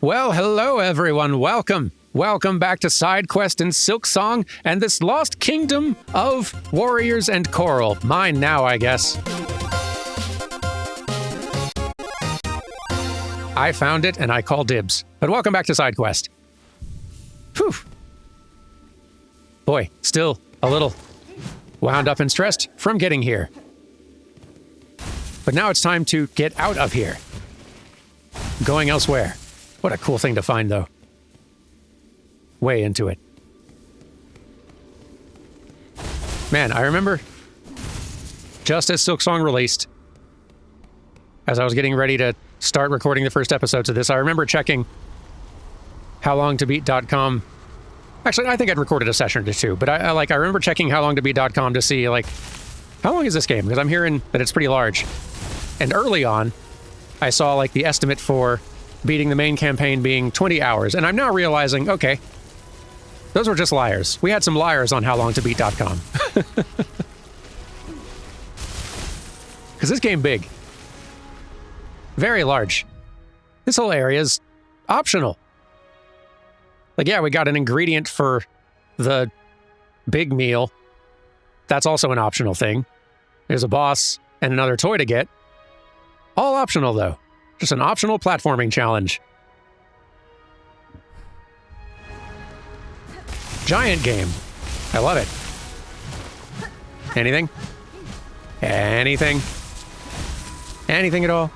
Well, hello everyone, welcome. Welcome back to Side Quest in Silksong and this lost kingdom of warriors and coral. Mine now, I guess. I found it and I call dibs. But welcome back to Side Quest. Whew. Boy, still a little wound up and stressed from getting here. But now it's time to get out of here. Going elsewhere. What a cool thing to find, though. Way into it. Man, I remember just as Silksong released, as I was getting ready to start recording the first episodes of this, I remember checking howlongtobeat.com. Actually, I think I'd recorded a session or two, but I remember checking howlongtobeat.com to see, how long is this game? Because I'm hearing that it's pretty large. And early on, I saw, the estimate for beating the main campaign being 20 hours, and I'm now realizing, okay, those were just liars. We had some liars on howlongtobeat.com. Because this game big. Very large. This whole area is optional. Yeah, we got an ingredient for the big meal. That's also an optional thing. There's a boss and another toy to get. All optional, though. Just an optional platforming challenge. Giant game. I love it. Anything? Anything? Anything at all?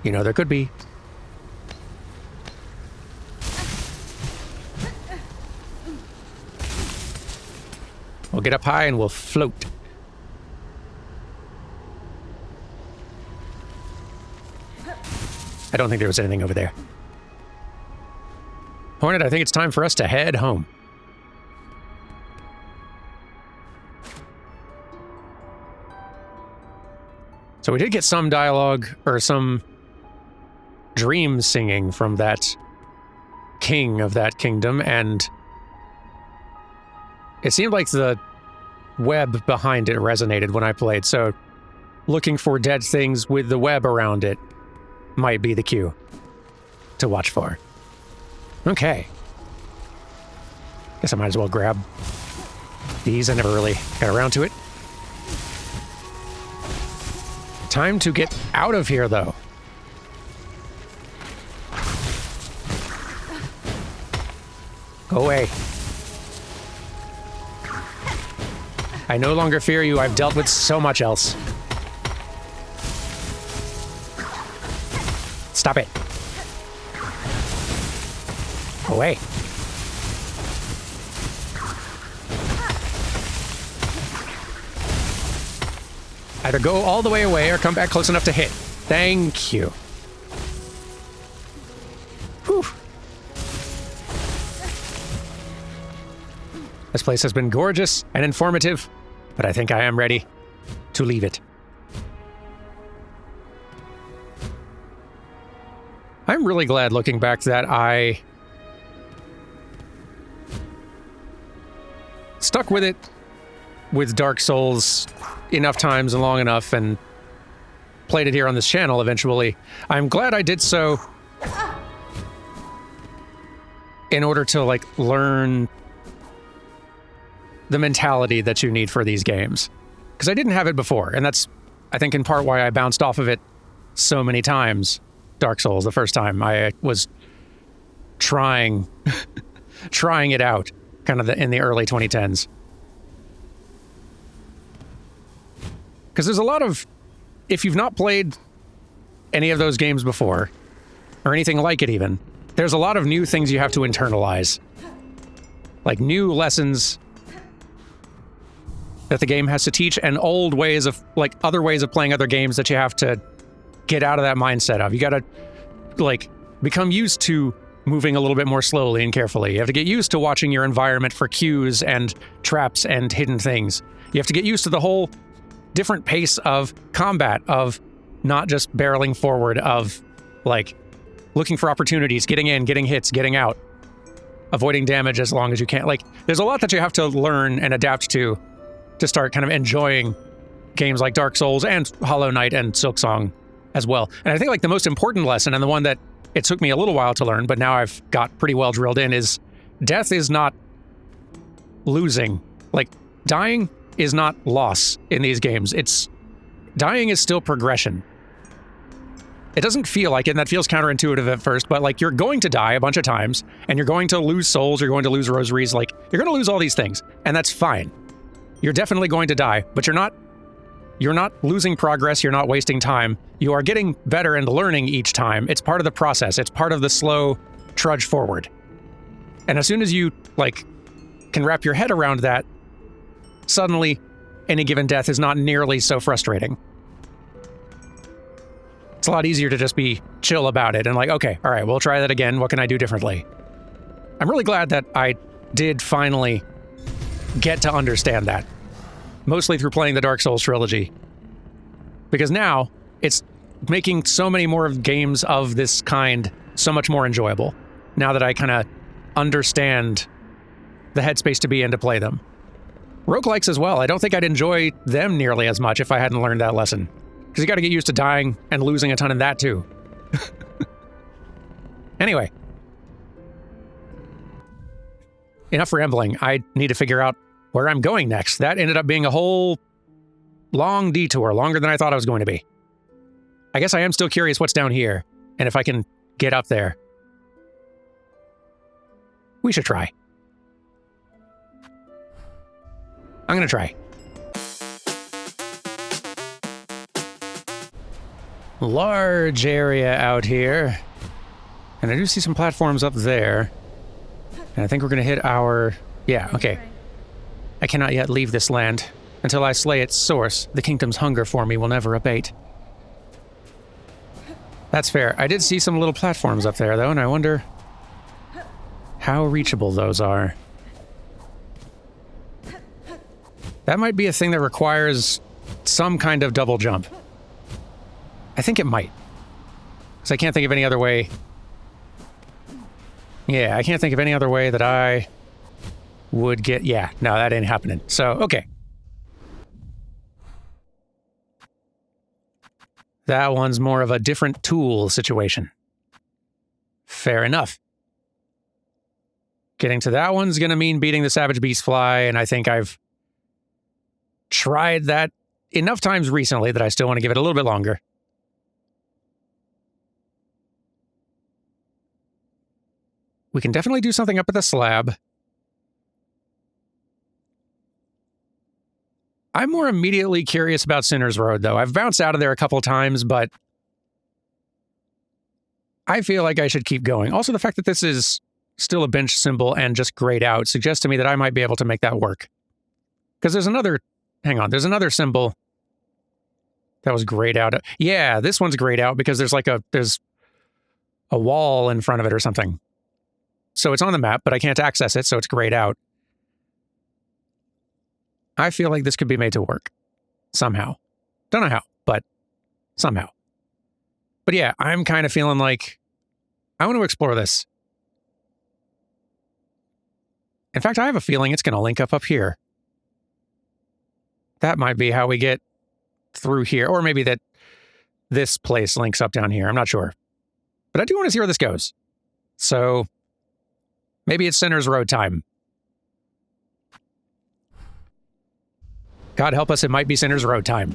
You know, there could be. We'll get up high and we'll float. I don't think there was anything over there. Hornet, I think it's time for us to head home. So we did get some dialogue, or some dream singing from that king of that kingdom, and it seemed like the web behind it resonated when I played, so looking for dead things with the web around it might be the cue to watch for. Okay. Guess I might as well grab these. I never really got around to it. Time to get out of here, though. Go away. I no longer fear you. I've dealt with so much else. Stop it. Away. Either go all the way away or come back close enough to hit. Thank you. Whew. This place has been gorgeous and informative, but I think I am ready to leave it. I'm really glad, looking back, that I stuck with it with Dark Souls enough times and long enough and played it here on this channel eventually. I'm glad I did so in order to, learn the mentality that you need for these games. Because I didn't have it before, and that's, I think, in part why I bounced off of it so many times. Dark Souls, the first time I was trying it out, kind of in the early 2010s. Because there's a lot of, if you've not played any of those games before, or anything like it even, there's a lot of new things you have to internalize. New lessons that the game has to teach, and old ways of, other ways of playing other games that you have to get out of that mindset of. You gotta, become used to moving a little bit more slowly and carefully. You have to get used to watching your environment for cues and traps and hidden things. You have to get used to the whole different pace of combat, of not just barreling forward, of, looking for opportunities, getting in, getting hits, getting out, avoiding damage as long as you can. There's a lot that you have to learn and adapt to start kind of enjoying games like Dark Souls and Hollow Knight and Silksong as well. And I think the most important lesson, and the one that it took me a little while to learn, but now I've got pretty well drilled in, is death is not losing. Like, dying is not loss in these games. Dying is still progression. It doesn't feel like it, and that feels counterintuitive at first, but like, you're going to die a bunch of times, and you're going to lose souls, you're going to lose rosaries, like, you're going to lose all these things, and that's fine. You're definitely going to die, but you're not losing progress, you're not wasting time. You are getting better and learning each time. It's part of the process. It's part of the slow trudge forward. And as soon as you, like, can wrap your head around that, suddenly any given death is not nearly so frustrating. It's a lot easier to just be chill about it and like, okay, all right, we'll try that again. What can I do differently? I'm really glad that I did finally get to understand that. Mostly through playing the Dark Souls trilogy. Because now, it's making so many more games of this kind so much more enjoyable. Now that I kind of understand the headspace to be in to play them. Roguelikes as well. I don't think I'd enjoy them nearly as much if I hadn't learned that lesson. Because you got to get used to dying and losing a ton in that too. Anyway. Enough rambling. I need to figure out where I'm going next. That ended up being a whole long detour, longer than I thought it was going to be. I guess I am still curious what's down here, and if I can get up there. We should try. I'm gonna try. Large area out here. And I do see some platforms up there. And I think we're gonna hit our... Yeah, okay. I cannot yet leave this land. Until I slay its source, the kingdom's hunger for me will never abate. That's fair. I did see some little platforms up there, though, and I wonder how reachable those are. That might be a thing that requires some kind of double jump. I think it might. Because I can't think of any other way. Yeah, I can't think of any other way that I would get... Yeah, no, that ain't happening. So, okay. That one's more of a different tool situation. Fair enough. Getting to that one's going to mean beating the Savage Beast Fly, and I think I've tried that enough times recently that I still want to give it a little bit longer. We can definitely do something up at the slab. I'm more immediately curious about Sinner's Road, though. I've bounced out of there a couple times, but I feel like I should keep going. Also, the fact that this is still a bench symbol and just grayed out suggests to me that I might be able to make that work. Because there's another... Hang on, there's another symbol that was grayed out. Yeah, this one's grayed out because there's a wall in front of it or something. So it's on the map, but I can't access it, so it's grayed out. I feel like this could be made to work. Somehow. Don't know how, but somehow. But yeah, I'm kind of feeling like I want to explore this. In fact, I have a feeling it's going to link up here. That might be how we get through here. Or maybe that this place links up down here. I'm not sure. But I do want to see where this goes. So maybe it's Sinner's Road time. God help us, it might be Sinner's Road time.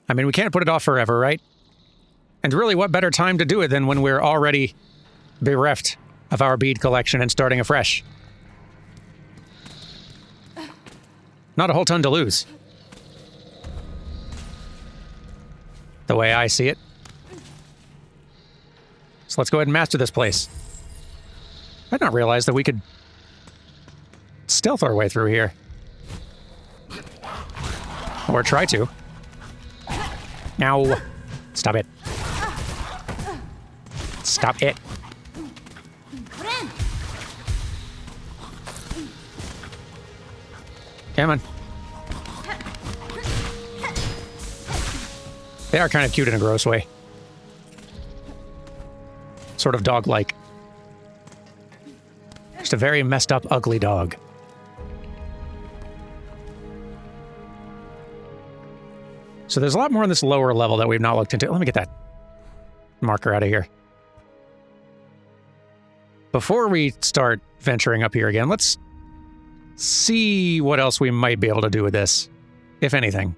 I mean, we can't put it off forever, right? And really, what better time to do it than when we're already bereft of our bead collection and starting afresh? Not a whole ton to lose. The way I see it. So let's go ahead and master this place. I did not realize that we could stealth our way through here. Or try to. Now. Stop it. Stop it. Come on. They are kind of cute in a gross way. Sort of dog-like. Just a very messed up, ugly dog. So there's a lot more on this lower level that we've not looked into. Let me get that. marker out of here. Before we start venturing up here again, let's see what else we might be able to do with this, if anything.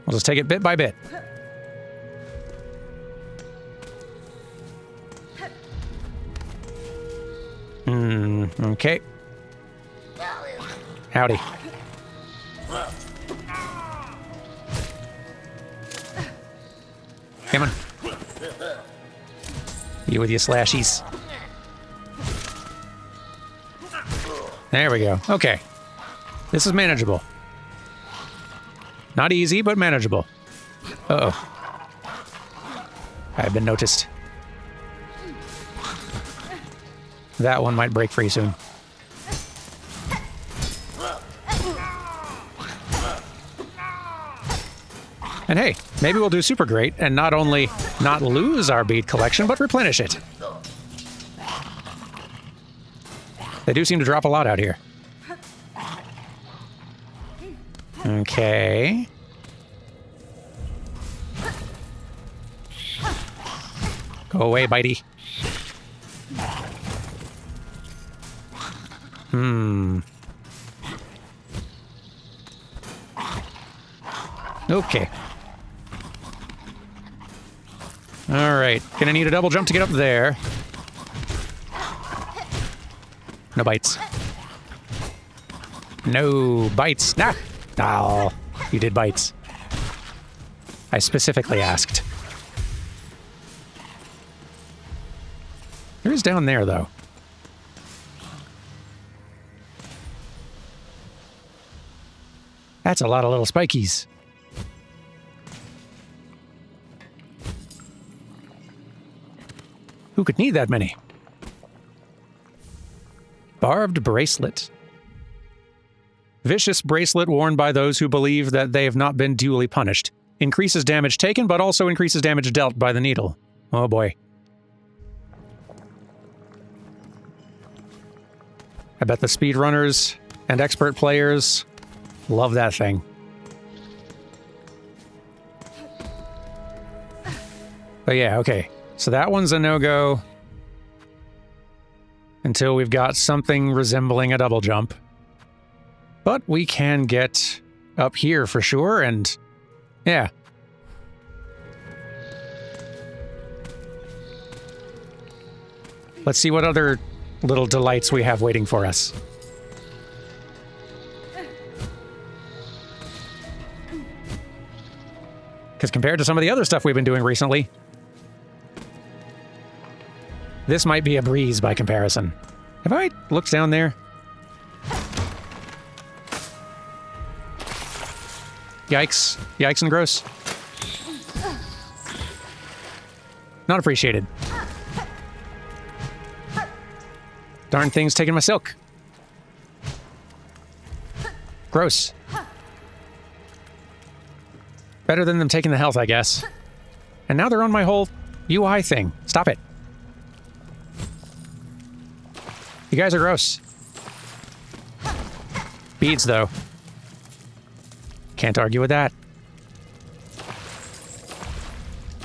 We'll just take it bit by bit. Okay. Howdy. Come on. You with your slashies. There we go. Okay. This is manageable. Not easy, but manageable. Uh-oh. I've been noticed. That one might break free soon. And hey, maybe we'll do super great and not only not lose our bead collection, but replenish it. They do seem to drop a lot out here. Okay. Go away, bitey. Okay. All right. Gonna need a double jump to get up there. No bites. No bites. Nah. Oh, you did bites. I specifically asked. There is down there, though. That's a lot of little spikies. Who could need that many? Barbed bracelet. Vicious bracelet worn by those who believe that they have not been duly punished. Increases damage taken, but also increases damage dealt by the needle. Oh boy. I bet the speedrunners and expert players love that thing. But yeah, okay. So that one's a no-go until we've got something resembling a double jump. But we can get up here for sure, and yeah. Let's see what other little delights we have waiting for us. Because compared to some of the other stuff we've been doing recently, this might be a breeze by comparison. Have I looked down there? Yikes. Yikes and gross. Not appreciated. Darn thing's taking my silk. Gross. Better than them taking the health, I guess. And now they're on my whole UI thing. Stop it. You guys are gross. Beads, though. Can't argue with that.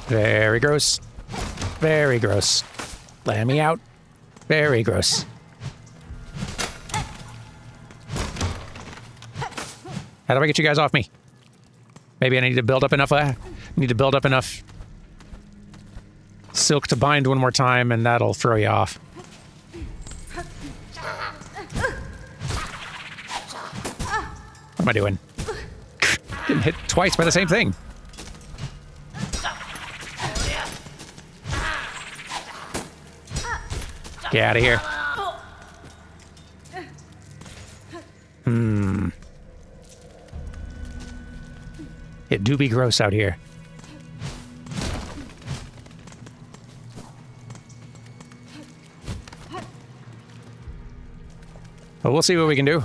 Very gross. Very gross. Let me out. Very gross. How do I get you guys off me? Maybe I need to build up enough. Need to build up enough silk to bind one more time, and that'll throw you off. What am I doing? Getting hit twice by the same thing. Get out of here. It do be gross out here. But we'll see what we can do.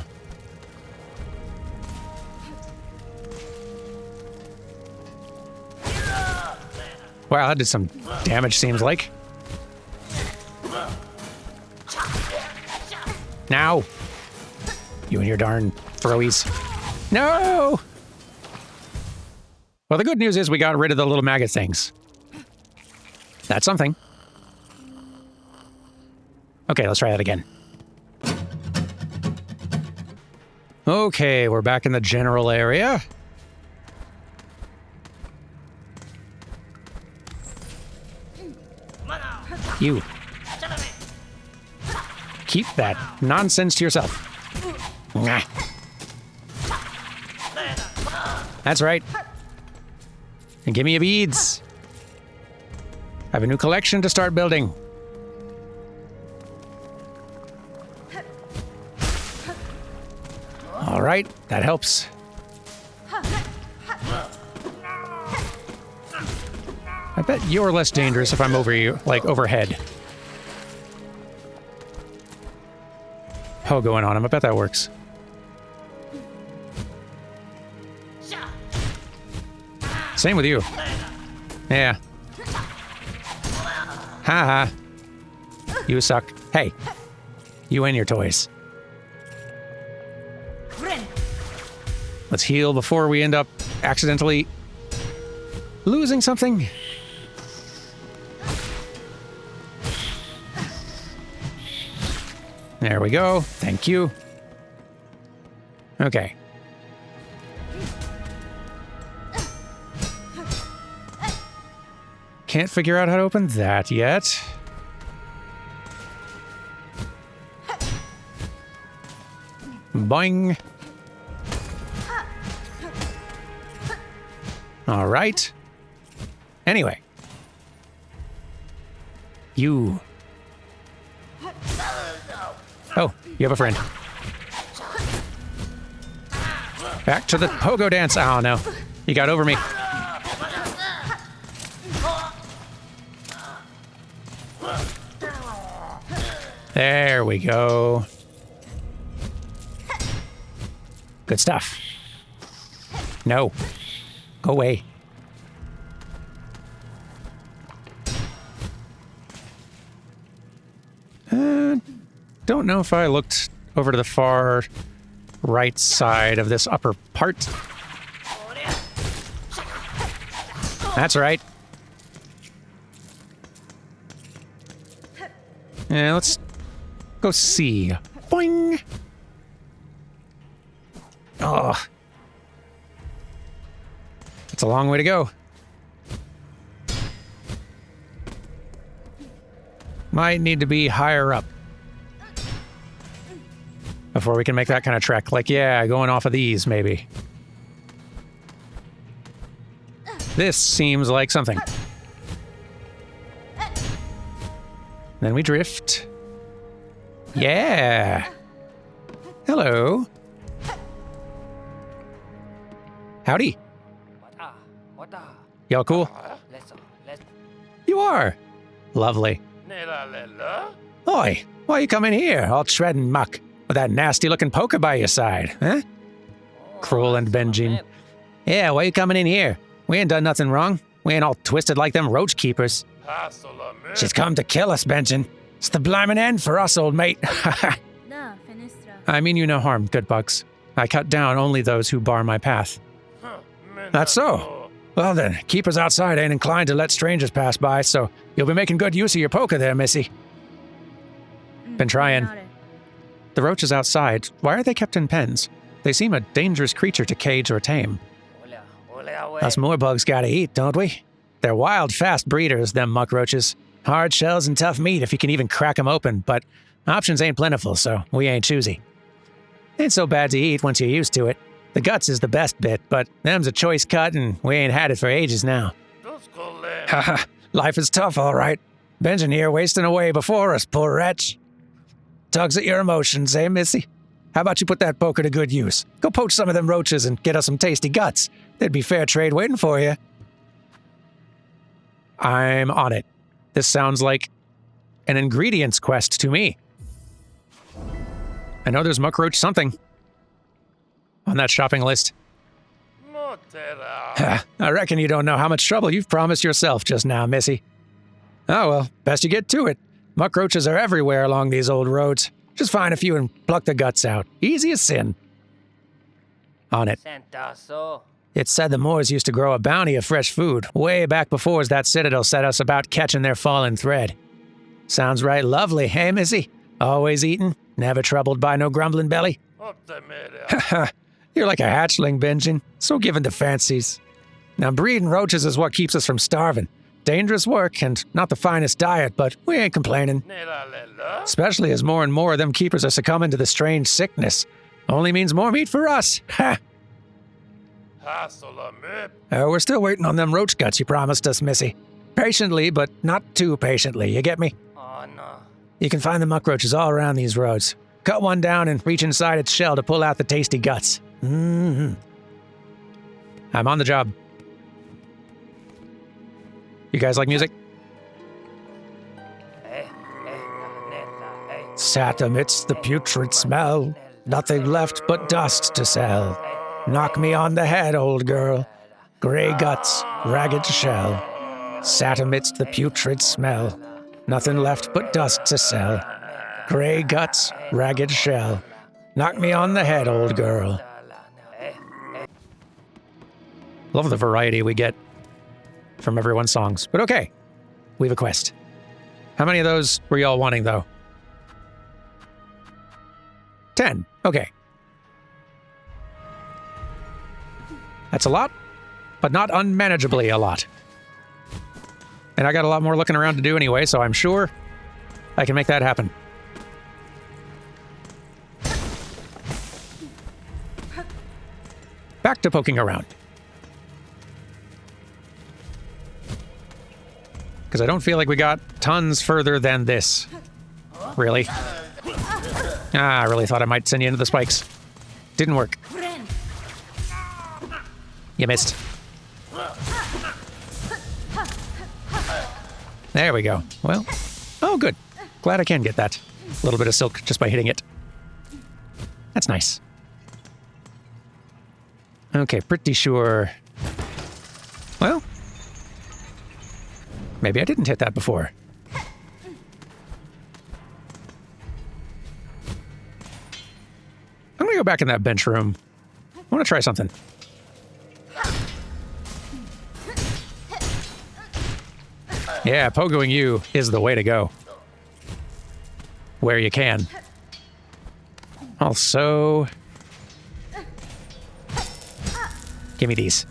Wow, that did some damage, seems like. Now! You and your darn throwies. No! Well, the good news is we got rid of the little maggot things. That's something. Okay, let's try that again. Okay, we're back in the general area. You. Keep that nonsense to yourself. Nah. That's right. And give me your beads. I have a new collection to start building. All right, that helps. I bet you're less dangerous if I'm over you, like overhead. Oh, going on him. I bet that works. Same with you. Yeah. Haha. You suck. Hey. You and your toys. Let's heal before we end up accidentally losing something. There we go. Thank you. Okay. Can't figure out how to open that yet. Boing. All right. Anyway. You. Oh, you have a friend. Back to the pogo dance. Oh, no. You got over me. There we go. Good stuff. No. Go away. Don't know if I looked over to the far right side of this upper part. That's right. Yeah, let's go see. Boing! Oh. It's a long way to go. Might need to be higher up before we can make that kind of trek. Like, yeah, going off of these, maybe. This seems like something. Then we drift. Yeah. Hello. Howdy. Y'all cool? You are. Lovely. Oi, why are you coming here, all treading muck, with that nasty-looking poker by your side, huh? Cruel and Benjin. Yeah, why you coming in here? We ain't done nothing wrong. We ain't all twisted like them roach keepers. She's come to kill us, Benjin. It's the blimmin' end for us, old mate. I mean you no harm, good bugs. I cut down only those who bar my path. That's so. Well then, keepers outside ain't inclined to let strangers pass by, so you'll be making good use of your poker there, missy. Been trying. The roaches outside, why are they kept in pens? They seem a dangerous creature to cage or tame. Us moor bugs gotta eat, don't we? They're wild, fast breeders, them muck roaches. Hard shells and tough meat if you can even crack 'em open, but options ain't plentiful, so we ain't choosy. Ain't so bad to eat once you're used to it. The guts is the best bit, but them's a choice cut and we ain't had it for ages now. Haha, life is tough, all right. Benjamin here wasting away before us, poor wretch. Tugs at your emotions, eh, missy? How about you put that poker to good use? Go poach some of them roaches and get us some tasty guts. There'd be fair trade waiting for you. I'm on it. This sounds like an ingredients quest to me. I know there's muckroach something on that shopping list. I reckon you don't know how much trouble you've promised yourself just now, missy. Oh well, best you get to it. Muckroaches are everywhere along these old roads. Just find a few and pluck the guts out. Easy as sin. On it. It's said the Moors used to grow a bounty of fresh food, way back before that citadel set us about catching their fallen thread. Sounds right lovely, hey, missy? Always eatin', never troubled by no grumbling belly? Haha, you're like a hatchling, Benjin, so given to fancies. Now, breeding roaches is what keeps us from starving. Dangerous work and not the finest diet, but we ain't complaining. Especially as more and more of them keepers are succumbing to the strange sickness. Only means more meat for us. Ha! We're still waiting on them roach guts you promised us, missy. Patiently, but not too patiently, you get me? You can find the muck roaches all around these roads. Cut one down and reach inside its shell to pull out the tasty guts. I'm on the job. You guys like music? Sat amidst the putrid smell, nothing left but dust to sell. Knock me on the head, old girl. Gray guts, ragged shell. Sat amidst the putrid smell, nothing left but dust to sell. Gray guts, ragged shell. Knock me on the head, old girl. Love the variety we get from everyone's songs. But okay, we have a quest. How many of those were y'all wanting, though? 10. Okay. That's a lot, but not unmanageably a lot. And I got a lot more looking around to do anyway, so I'm sure I can make that happen. Back to poking around. Because I don't feel like we got tons further than this. Really? I really thought I might send you into the spikes. Didn't work. You missed. There we go. Well, oh good. Glad I can get that. A little bit of silk just by hitting it. That's nice. Okay, pretty sure. Well, maybe I didn't hit that before. I'm gonna go back in that bench room. I want to try something. Yeah, pogoing you is the way to go. Where you can. Also, give me these.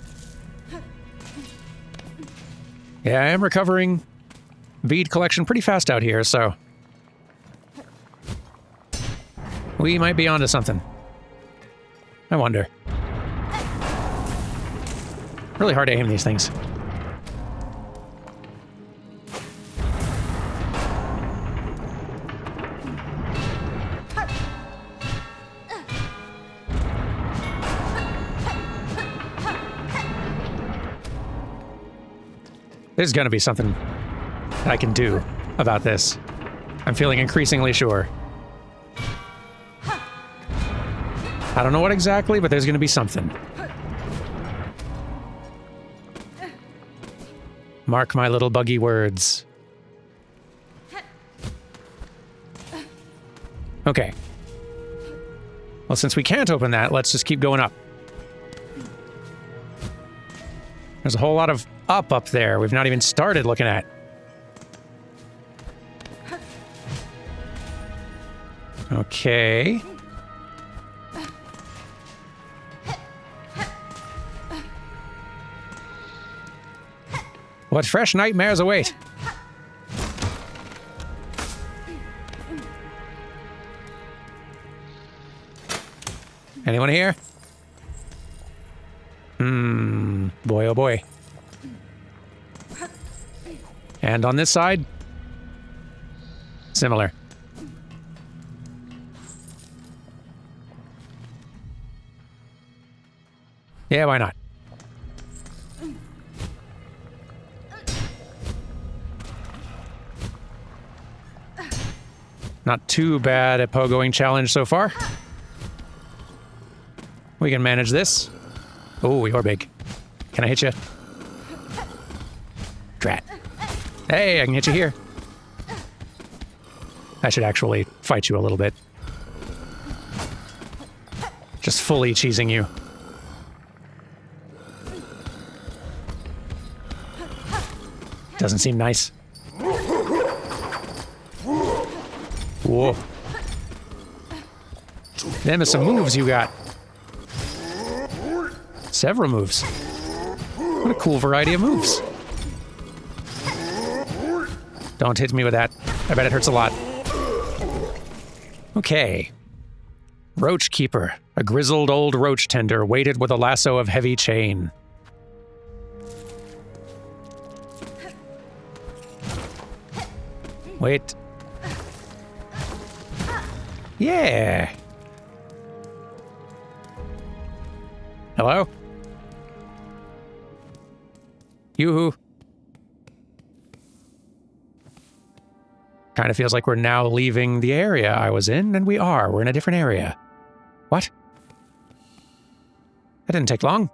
Yeah, I am recovering bead collection pretty fast out here, so we might be onto something. I wonder. Really hard to aim these things. There's gonna be something I can do about this. I'm feeling increasingly sure. I don't know what exactly, but there's gonna be something. Mark my little buggy words. Okay. Well, since we can't open that, let's just keep going up. There's a whole lot of up there we've not even started looking at. Okay. What fresh nightmares await? Anyone here? Boy, oh boy. And on this side? Similar. Yeah, why not? Not too bad at pogoing challenge so far. We can manage this. Oh, you're big. Can I hit you? Drat. Hey, I can hit you here. I should actually fight you a little bit. Just fully cheesing you. Doesn't seem nice. Whoa. Them are some moves you got. Several moves. What a cool variety of moves. Don't hit me with that. I bet it hurts a lot. Okay. Roach Keeper. A grizzled old roach tender weighted with a lasso of heavy chain. Wait. Yeah. Hello? Yoo-hoo. Kind of feels like we're now leaving the area I was in, and we are. We're in a different area. What? That didn't take long.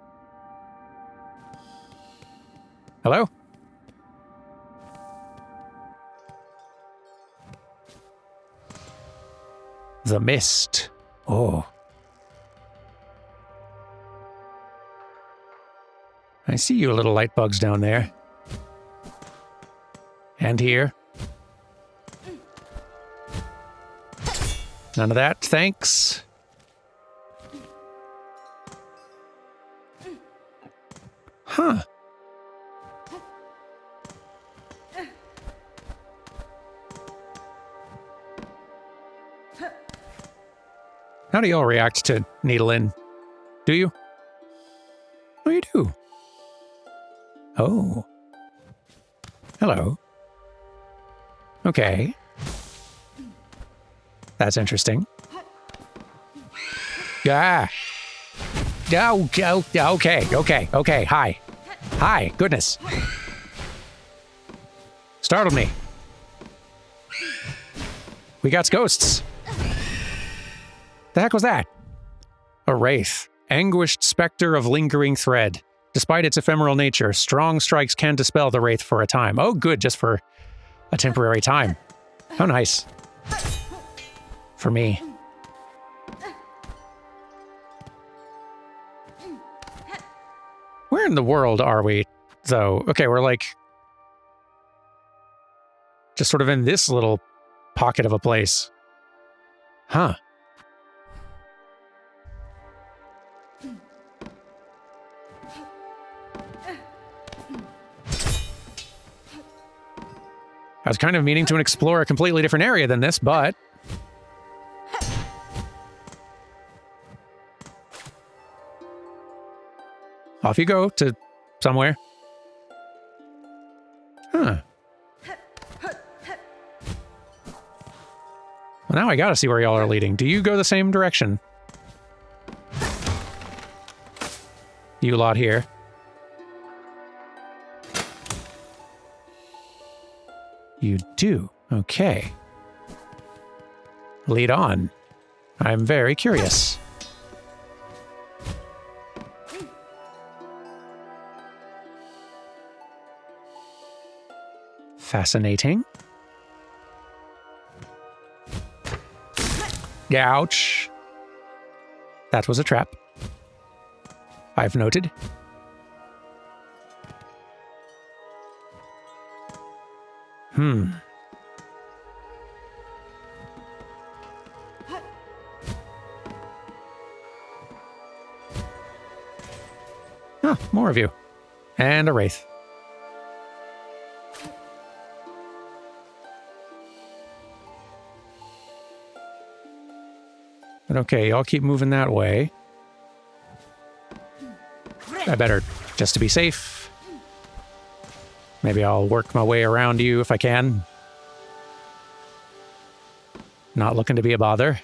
Hello? The mist. Oh. I see you little light bugs down there. And here. None of that, thanks. Huh. How do y'all react to needle in? Do you? Oh, you do. Oh. Hello. Okay. That's interesting. Ah. Oh, okay. Hi. Hi, goodness. Startled me. We got ghosts. The heck was that? A wraith. Anguished specter of lingering thread. Despite its ephemeral nature, strong strikes can dispel the wraith for a time. Oh, good, just for a temporary time. How nice. For me. Where in the world are we, though? Okay, we're like... just sort of in this little pocket of a place. Huh. I was kind of meaning to explore a completely different area than this, but... off you go to somewhere. Huh. Well, now I gotta see where y'all are leading. Do you go the same direction? You lot here. You do. Okay. Lead on. I'm very curious. Fascinating. Ouch. That was a trap. I've noted. Oh, more of you. And a wraith. But okay, y'all keep moving that way. I better, just to be safe. Maybe I'll work my way around you if I can. Not looking to be a bother.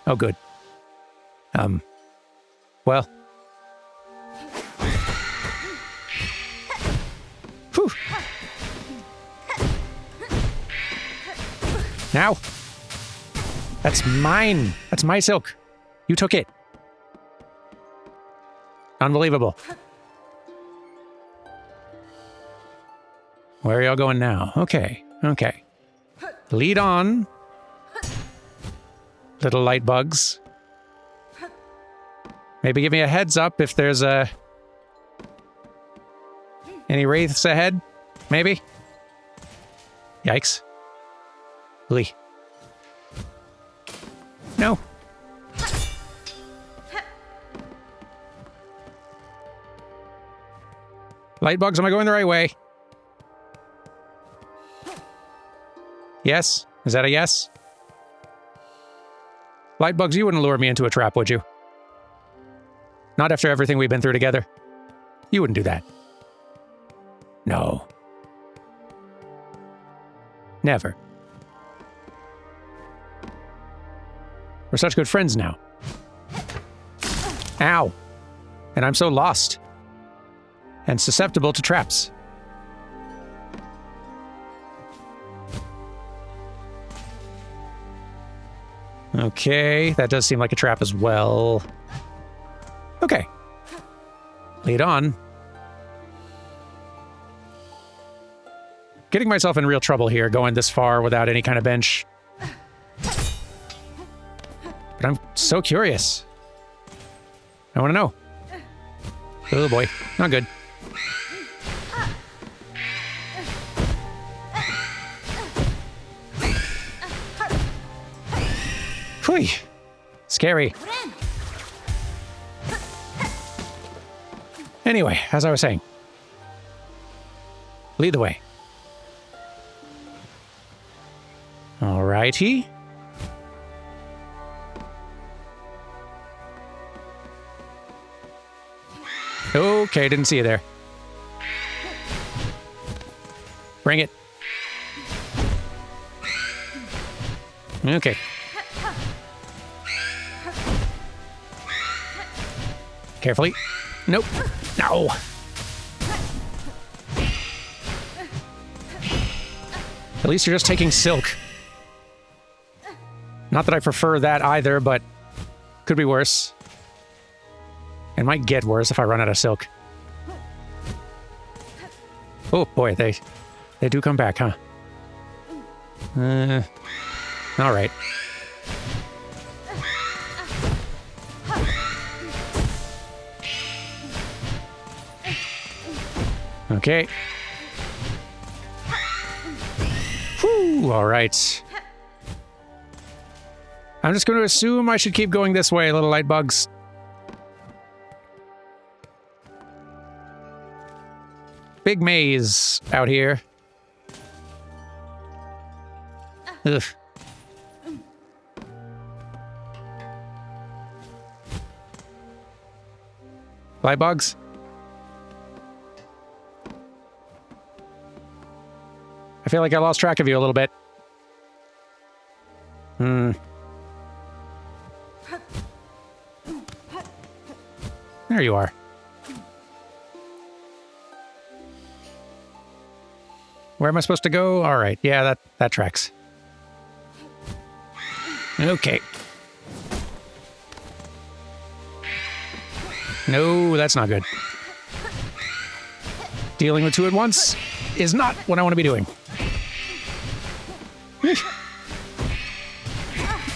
Oh, good. Well. Whew. Now. That's mine. That's my silk. You took it. Unbelievable. Where are y'all going now? Okay. Okay. Lead on. Little light bugs. Maybe give me a heads up if there's a... Any wraiths ahead? Maybe? Yikes. Lee. No. Light bugs, am I going the right way? Yes? Is that a yes? Light bugs, you wouldn't lure me into a trap, would you? Not after everything we've been through together. You wouldn't do that. No. Never. We're such good friends now. Ow. And I'm so lost. And susceptible to traps. Okay, that does seem like a trap as well. Okay. Lead on. Getting myself in real trouble here, going this far without any kind of bench. But I'm so curious. I want to know. Oh boy, not good. Phew. Scary. Anyway, as I was saying. Lead the way. Alrighty. Okay, didn't see you there. Bring it. Okay. Carefully. Nope. No. At least you're just taking silk. Not that I prefer that either, but could be worse. It might get worse if I run out of silk. Oh boy, they do come back, huh? All right. Okay. Whew, all right. I'm just going to assume I should keep going this way, little light bugs. Big maze out here. Ugh. Light bugs? I feel like I lost track of you a little bit. There you are. Where am I supposed to go? All right. Yeah, that tracks. Okay. No, that's not good. Dealing with two at once is not what I want to be doing.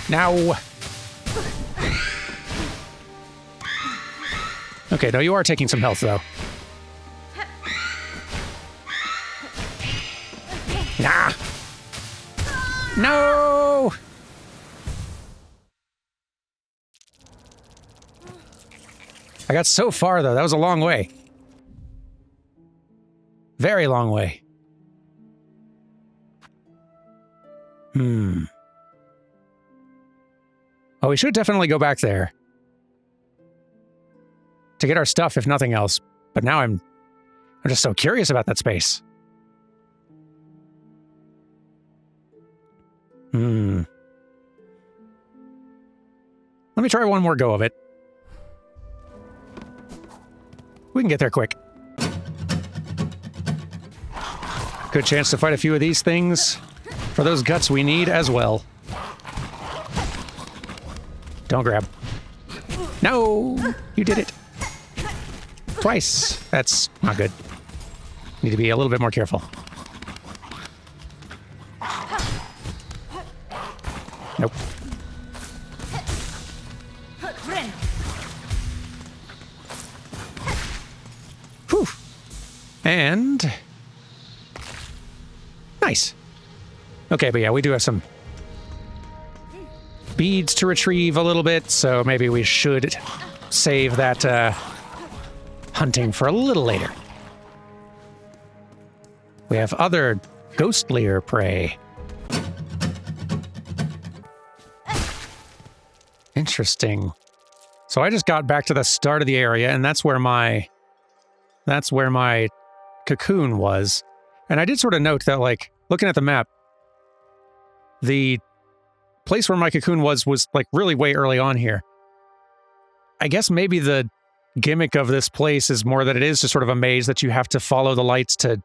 Now. Okay, no, you are taking some health, though. Nah. No! I got so far, though. That was a long way. Very long way. Oh, we should definitely go back there. To get our stuff, if nothing else. But now I'm just so curious about that space. Let me try one more go of it. We can get there quick. Good chance to fight a few of these things for those guts we need as well. Don't grab. No! You did it. Twice. That's not good. Need to be a little bit more careful. Nope. Whew. And... nice. Okay, but yeah, we do have some beads to retrieve a little bit, so maybe we should save that hunting for a little later. We have other ghostlier prey. Interesting. So I just got back to the start of the area, and that's where my cocoon was. And I did sort of note that, like, looking at the map, the place where my cocoon was like really way early on here. I guess maybe the gimmick of this place is more that it is just sort of a maze that you have to follow the lights to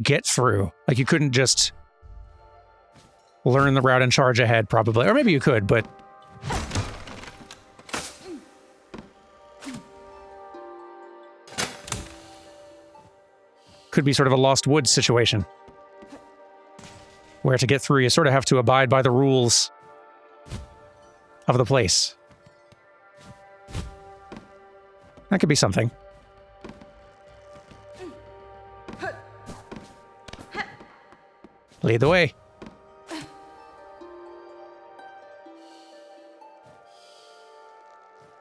get through. Like, you couldn't just learn the route and charge ahead, probably. Or maybe you could, but... could be sort of a Lost Woods situation, where to get through, you sort of have to abide by the rules of the place. That could be something. Lead the way.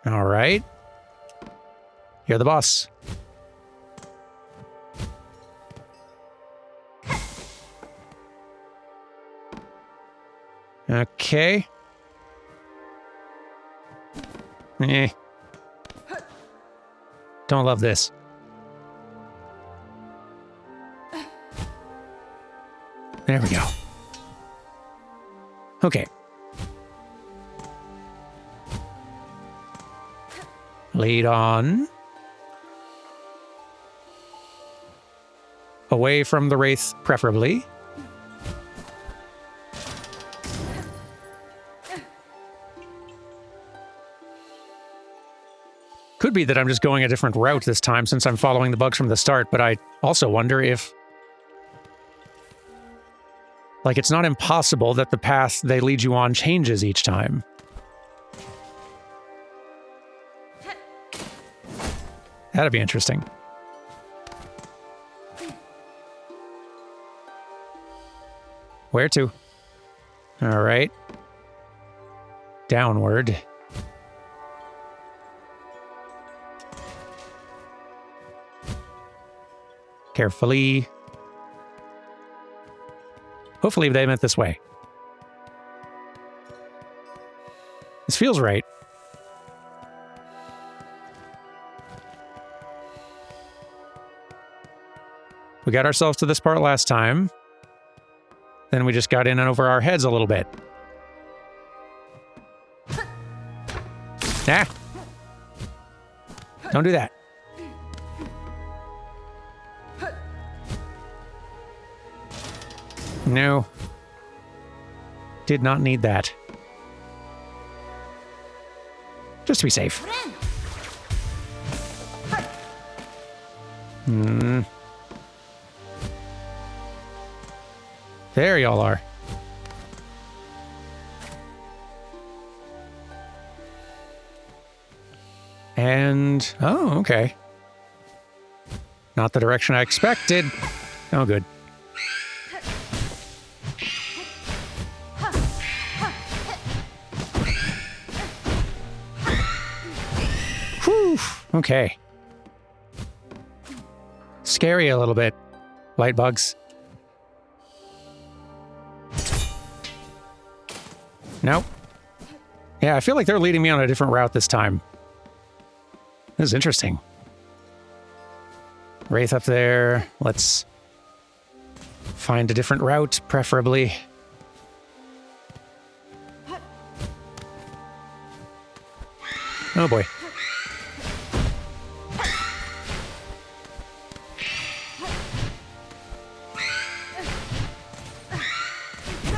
All right. You're the boss. Okay. Don't love this. There we go. Okay. Lead on. Away from the wraith, preferably. Could be that I'm just going a different route this time since I'm following the bugs from the start, but I also wonder if... like, it's not impossible that the path they lead you on changes each time. That'd be interesting. Where to? All right. Downward. Carefully. Hopefully they meant this way. This feels right. We got ourselves to this part last time. Then we just got in and over our heads a little bit. Ah! Don't do that. No. Did not need that. Just to be safe. There y'all are. And... oh, okay. Not the direction I expected. Oh, good. Whew. Okay. Scary a little bit. Light bugs. Nope. Yeah, I feel like they're leading me on a different route this time. This is interesting. Wraith up there. Let's find a different route, preferably. Oh boy.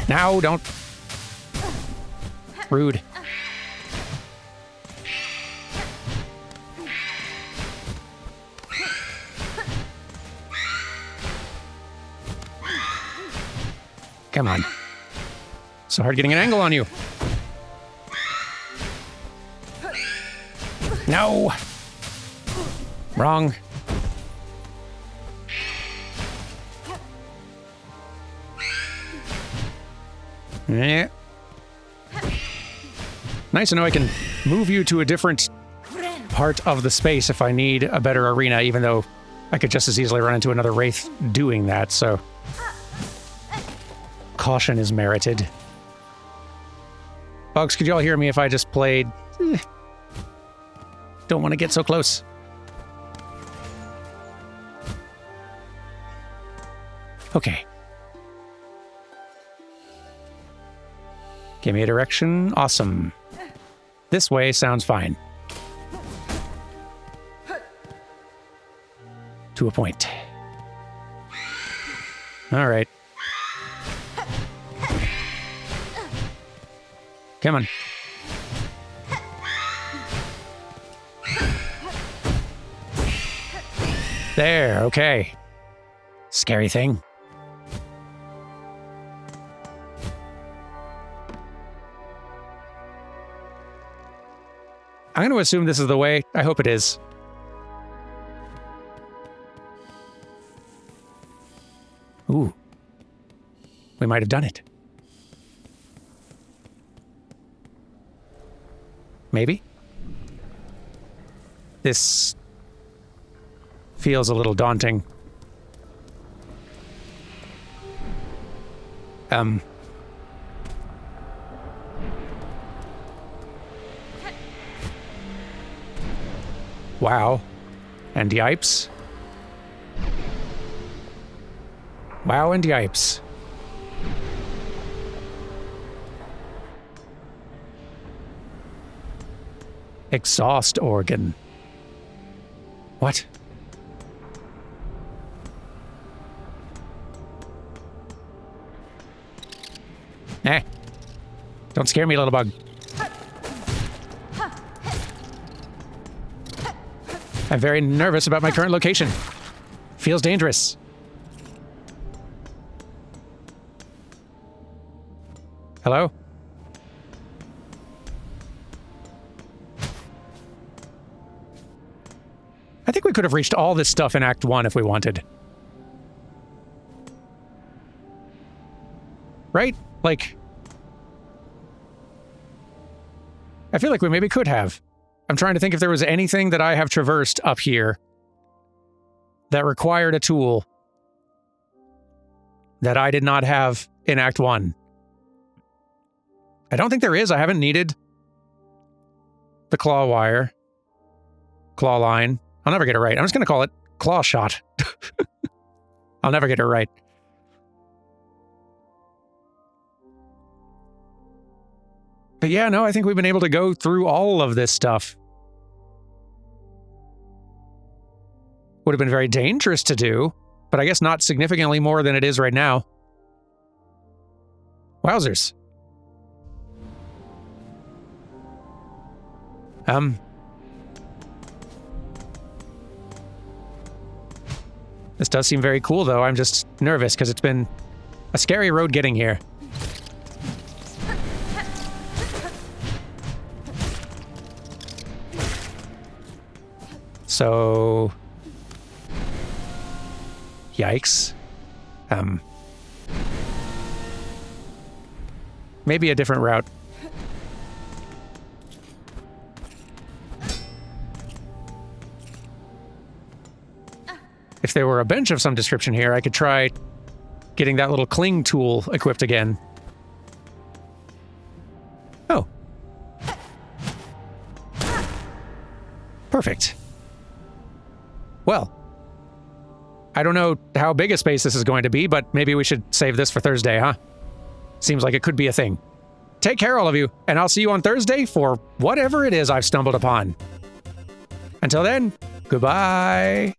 Now, don't. Rude. Come on. So hard getting an angle on you. No. Wrong. Eh. Nice to know I can move you to a different part of the space if I need a better arena, even though I could just as easily run into another Wraith doing that, so... Caution is merited. Folks, could you all hear me if I just played? Don't want to get so close. Okay. Give me a direction. Awesome. This way sounds fine. To a point. All right. Come on. There, okay. Scary thing. I'm going to assume this is the way. I hope it is. Ooh. We might have done it. Maybe? This feels a little daunting. Wow. And yipes. Wow and yipes. Exhaust organ. What? Eh. Don't scare me, little bug. I'm very nervous about my current location. Feels dangerous. Hello? I think we could have reached all this stuff in Act 1 if we wanted. Right? Like... I feel like we maybe could have. I'm trying to think if there was anything that I have traversed up here that required a tool that I did not have in Act 1. I don't think there is. I haven't needed the claw wire. Claw line. I'll never get it right. I'm just going to call it claw shot. I'll never get it right. But yeah, no, I think we've been able to go through all of this stuff. Would have been very dangerous to do, but I guess not significantly more than it is right now. Wowzers. This does seem very cool, though. I'm just nervous because it's been a scary road getting here. So... Yikes. Maybe a different route. If there were a bench of some description here, I could try getting that little cling tool equipped again. Oh. Perfect. Well, I don't know how big a space this is going to be, but maybe we should save this for Thursday, huh? Seems like it could be a thing. Take care, all of you, and I'll see you on Thursday for whatever it is I've stumbled upon. Until then, goodbye.